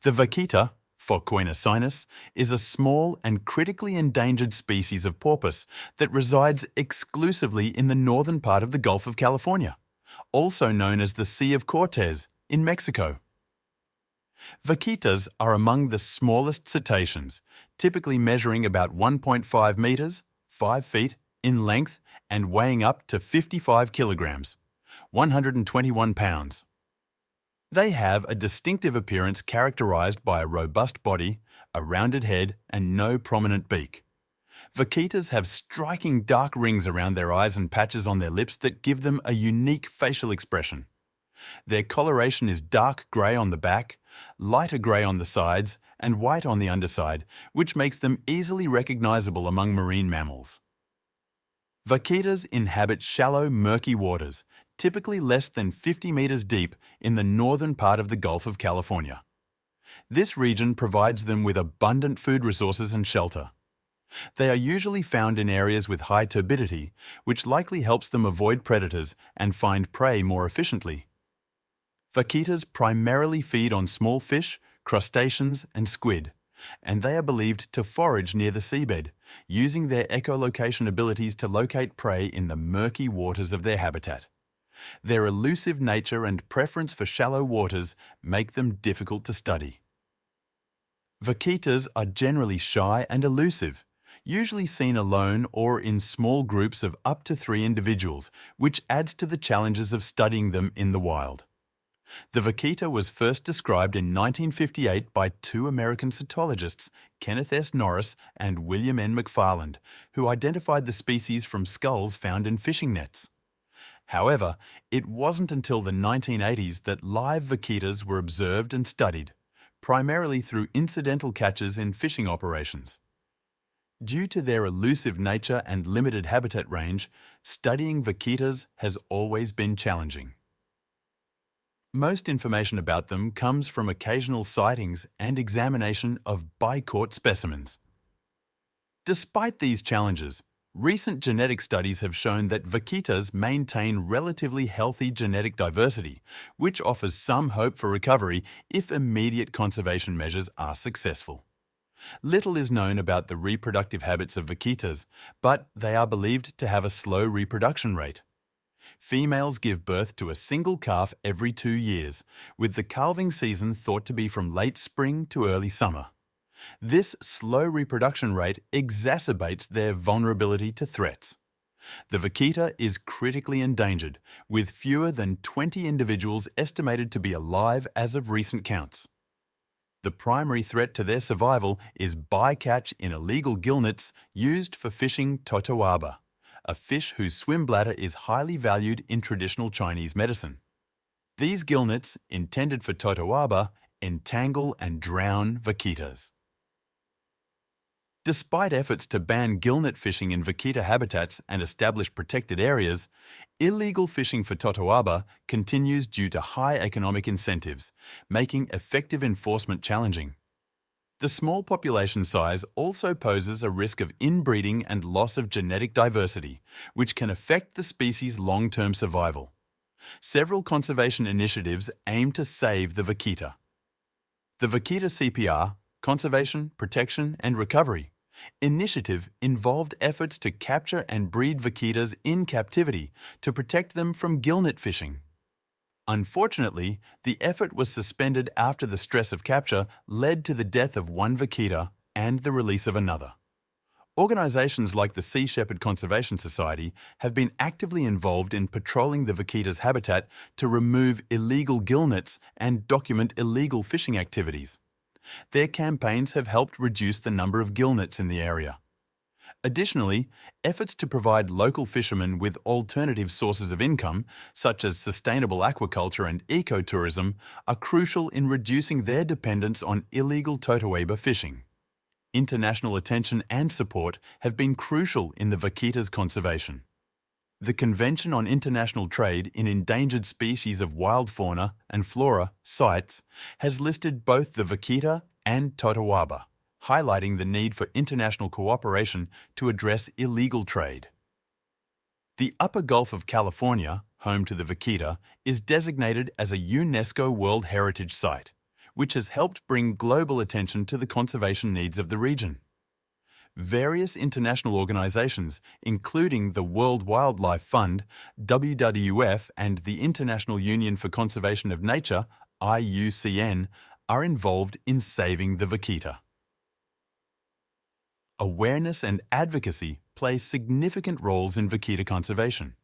The vaquita, Vaquita sinus, is a small and critically endangered species of porpoise that resides exclusively in the northern part of the Gulf of California, also known as the Sea of Cortez in Mexico. Vaquitas are among the smallest cetaceans, typically measuring about 1.5 meters, 5 feet, in length and weighing up to 55 kilograms, 121 pounds. They have a distinctive appearance characterized by a robust body, a rounded head, and no prominent beak. Vaquitas have striking dark rings around their eyes and patches on their lips that give them a unique facial expression. Their coloration is dark grey on the back, lighter grey on the sides, and white on the underside, which makes them easily recognizable among marine mammals. Vaquitas inhabit shallow, murky waters, typically less than 50 meters deep in the northern part of the Gulf of California. This region provides them with abundant food resources and shelter. They are usually found in areas with high turbidity, which likely helps them avoid predators and find prey more efficiently. Vaquitas primarily feed on small fish, crustaceans, and squid, and they are believed to forage near the seabed, using their echolocation abilities to locate prey in the murky waters of their habitat. Their elusive nature and preference for shallow waters make them difficult to study. Vaquitas are generally shy and elusive, usually seen alone or in small groups of up to 3 individuals, which adds to the challenges of studying them in the wild. The vaquita was first described in 1958 by 2 American cetologists, Kenneth S. Norris and William N. McFarland, who identified the species from skulls found in fishing nets. However, it wasn't until the 1980s that live vaquitas were observed and studied, primarily through incidental catches in fishing operations. Due to their elusive nature and limited habitat range, studying vaquitas has always been challenging. Most information about them comes from occasional sightings and examination of by-caught specimens. Despite these challenges, recent genetic studies have shown that vaquitas maintain relatively healthy genetic diversity, which offers some hope for recovery if immediate conservation measures are successful. Little is known about the reproductive habits of vaquitas, but they are believed to have a slow reproduction rate. Females give birth to a single calf every 2 years, with the calving season thought to be from late spring to early summer. This slow reproduction rate exacerbates their vulnerability to threats. The vaquita is critically endangered, with fewer than 20 individuals estimated to be alive as of recent counts. The primary threat to their survival is bycatch in illegal gill nets used for fishing totoaba, a fish whose swim bladder is highly valued in traditional Chinese medicine. These gill nets, intended for totoaba, entangle and drown vaquitas. Despite efforts to ban gillnet fishing in vaquita habitats and establish protected areas, illegal fishing for totoaba continues due to high economic incentives, making effective enforcement challenging. The small population size also poses a risk of inbreeding and loss of genetic diversity, which can affect the species' long-term survival. Several conservation initiatives aim to save the vaquita. The Vaquita CPR, Conservation, Protection and Recovery initiative involved efforts to capture and breed vaquitas in captivity to protect them from gillnet fishing. Unfortunately, the effort was suspended after the stress of capture led to the death of one vaquita and the release of another. Organizations like the Sea Shepherd Conservation Society have been actively involved in patrolling the vaquita's habitat to remove illegal gillnets and document illegal fishing activities. Their campaigns have helped reduce the number of gillnets in the area. Additionally, efforts to provide local fishermen with alternative sources of income, such as sustainable aquaculture and ecotourism, are crucial in reducing their dependence on illegal totoaba fishing. International attention and support have been crucial in the vaquita's conservation. The Convention on International Trade in Endangered Species of Wild Fauna and Flora, CITES, has listed both the vaquita and totoaba, highlighting the need for international cooperation to address illegal trade. The Upper Gulf of California, home to the vaquita, is designated as a UNESCO World Heritage Site, which has helped bring global attention to the conservation needs of the region. Various international organisations, including the World Wildlife Fund, WWF, and the International Union for Conservation of Nature, IUCN, are involved in saving the vaquita. Awareness and advocacy play significant roles in vaquita conservation.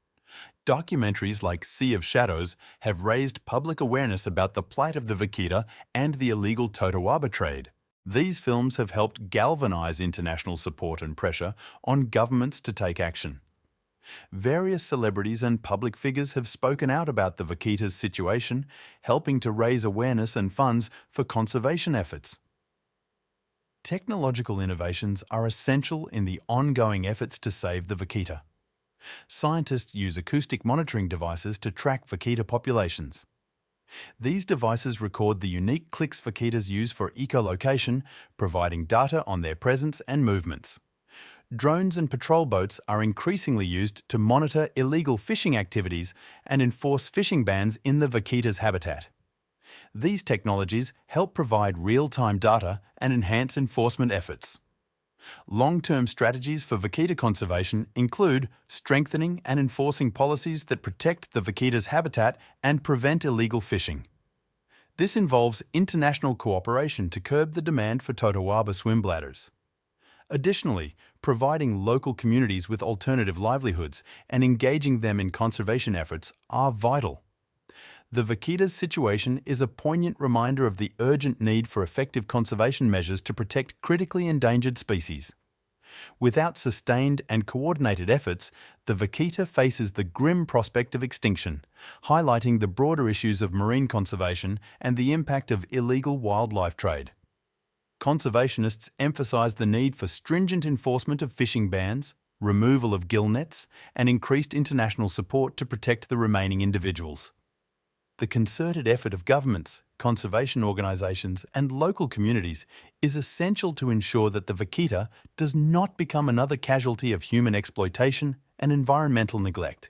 Documentaries like Sea of Shadows have raised public awareness about the plight of the vaquita and the illegal totoaba trade. These films have helped galvanise international support and pressure on governments to take action. Various celebrities and public figures have spoken out about the vaquita's situation, helping to raise awareness and funds for conservation efforts. Technological innovations are essential in the ongoing efforts to save the vaquita. Scientists use acoustic monitoring devices to track vaquita populations. These devices record the unique clicks vaquitas use for echolocation, providing data on their presence and movements. Drones and patrol boats are increasingly used to monitor illegal fishing activities and enforce fishing bans in the vaquita's habitat. These technologies help provide real-time data and enhance enforcement efforts. Long-term strategies for vaquita conservation include strengthening and enforcing policies that protect the vaquita's habitat and prevent illegal fishing. This involves international cooperation to curb the demand for totoaba swim bladders. Additionally, providing local communities with alternative livelihoods and engaging them in conservation efforts are vital. The vaquita's situation is a poignant reminder of the urgent need for effective conservation measures to protect critically endangered species. Without sustained and coordinated efforts, the vaquita faces the grim prospect of extinction, highlighting the broader issues of marine conservation and the impact of illegal wildlife trade. Conservationists emphasise the need for stringent enforcement of fishing bans, removal of gill nets, and increased international support to protect the remaining individuals. The concerted effort of governments, conservation organisations and local communities is essential to ensure that the vaquita does not become another casualty of human exploitation and environmental neglect.